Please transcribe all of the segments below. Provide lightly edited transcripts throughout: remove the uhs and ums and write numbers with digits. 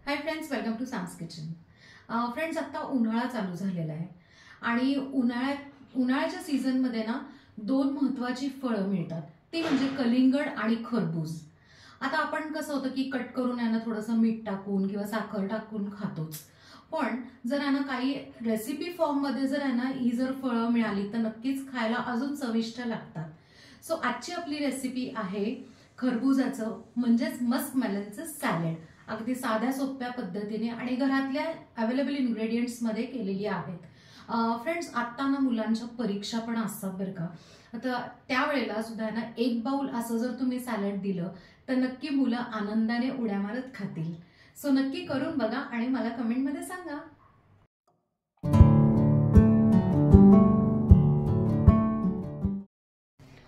High friends, welcome to Sam's kitchen. Friends, आता उन्हाळा चालू झालेला आहे आणि उन्हाळ्याच्या सीझनमध्ये ना दोन महत्त्वाची फळं मिळतात, ती म्हणजे कलिंगड आणि खरबूज. आता आपण कसं होतं की कट करून यांना थोडंसं मीठ टाकून किंवा साखर टाकून खातोच, पण जर यांना काही रेसिपी फॉर्ममध्ये जर यांना ही जर फळं मिळाली तर नक्कीच खायला अजून चविष्ट लागतात. सो आजची आपली रेसिपी आहे खरबुजाचं म्हणजेच मस्कमेलनचं सॅलड. अगदी साध्या सोप्या पद्धतीने आणि घरातल्या अवेलेबल इन्ग्रेडियंट्स मध्ये केलेली आहेत. फ्रेंड्स, आता ना मुलांच्या परीक्षा पण असतात बरं का. आता त्यावेळेला सुद्धा ना एक बाउल असं जर तुम्ही सॅलड दिलं तर नक्की मुलं आनंदाने उड्या मारत खातील. सो नक्की करून बघा आणि मला कमेंटमध्ये सांगा.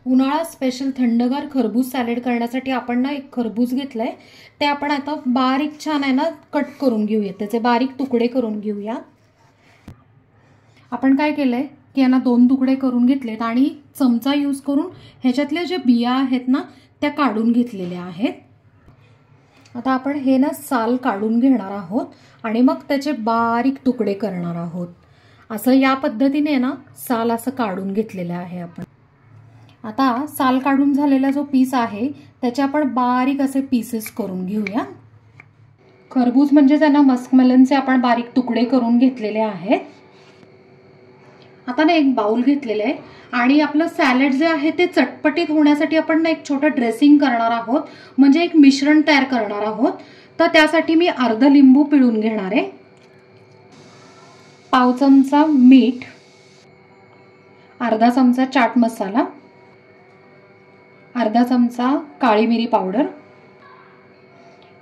उन्हाळा स्पेशल थंडगार खरबूज सॅलड करण्यासाठी आपण ना एक खरबूज घेतलंय. ते आपण आता बारीक छान आहे ना कट करून घेऊया, त्याचे बारीक तुकडे करून घेऊया. आपण काय केलंय की यांना दोन तुकडे करून घेतलेत आणि चमचा यूज करून ह्याच्यातल्या ज्या बिया आहेत ना त्या काढून घेतलेल्या आहेत. आता आपण हे ना साल काढून घेणार आहोत आणि मग त्याचे बारीक तुकडे करणार आहोत. असं या पद्धतीने ना साल असं काढून घेतलेलं आहे आपण. आता साल काढून झालेला जो पीस आहे त्याचे आपण बारीक असे पीसेस करून घेऊया. खरबूज म्हणजे त्यांना मस्कमेलनचे आपण बारीक तुकडे करून घेतलेले आहेत. आता ना एक बाउल घेतलेलं आहे आणि आपलं सॅलड जे आहे ते चटपटीत होण्यासाठी आपण ना एक छोटं ड्रेसिंग करणार आहोत, म्हणजे एक मिश्रण तयार करणार आहोत. तर त्यासाठी मी अर्धा लिंबू पिळून घेणार आहे, पाव चमचा मीठ, अर्धा चमचा चाट मसाला, अर्धा चमचा काळी मिरी पावडर,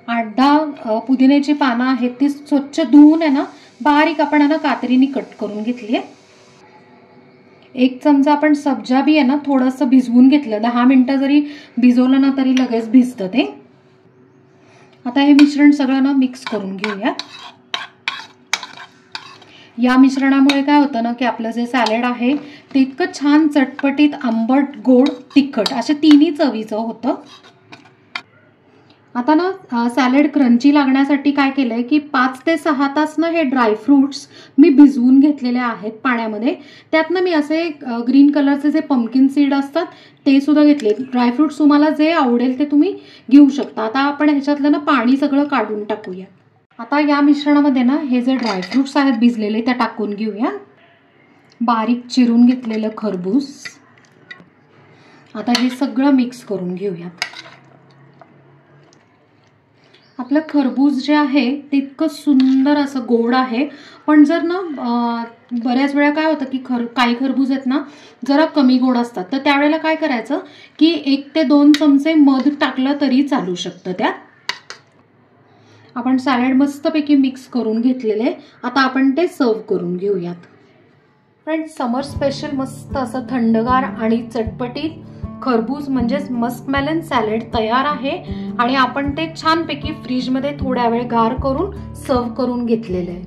8-10 पुदिन्याची पानं आहेत ती स्वच्छ धुवून आहे ना बारीक आपण आहे ना कात्रीने कट करून घेतली आहे. 1 चमचा आपण सब्जा बी आहे ना थोडंसं भिजवून घेतलं, 10 मिनिटं जरी भिजवलं ना तरी लगेच भिजतं ते. आता हे मिश्रण सगळं ना मिक्स करून घेऊया. या मिश्रणामुळे काय होतं ना की आपलं जे सॅलड आहे ते इतकं छान चटपटीत, आंबट, गोड, तिखट अशा तिन्ही चवीचं होतं. आता ना सॅलड क्रंची लागण्यासाठी काय केलंय की 5 ते 6 तास ना हे ड्रायफ्रुट्स मी भिजवून घेतलेले आहेत पाण्यामध्ये. त्यातनं मी असे ग्रीन कलरचे जे पंपकिन सीड असतात ते सुद्धा घेतले. ड्रायफ्रुट्स तुम्हाला जे आवडेल ते तुम्ही घेऊ शकता. आता आपण ह्याच्यातलं ना पाणी सगळं काढून टाकूया. आता या मिश्रणामध्ये ना हे जे ड्रायफ्रुट्स आहेत भिजलेले त्या टाकून घेऊया. बारीक चिरून घेतलेलं खरबूज, आता हे सगळं मिक्स करून घेऊया. आपलं खरबूज जे आहे ते इतकं सुंदर असं गोड आहे, पण जर ना बऱ्याच वेळा काय होतं की काही खरबूज आहेत ना जरा कमी गोड असतात, तर त्यावेळेला काय करायचं की 1 ते 2 चमचे मध टाकलं तरी चालू शकतं त्यात. आपण सॅलड मस्तपैकी मिक्स करून घेतलेले. आता आपण ते सर्व करून घेऊयात. फ्रेंड्स, समर स्पेशल मस्त असं थंडगार आणि चटपटीत खरबूज म्हणजेच मस्कमेलन सॅलड तयार आहे आणि आपण ते छानपैकी फ्रीजमध्ये थोड्या वेळ गार करून सर्व करून घेतलेले आहे.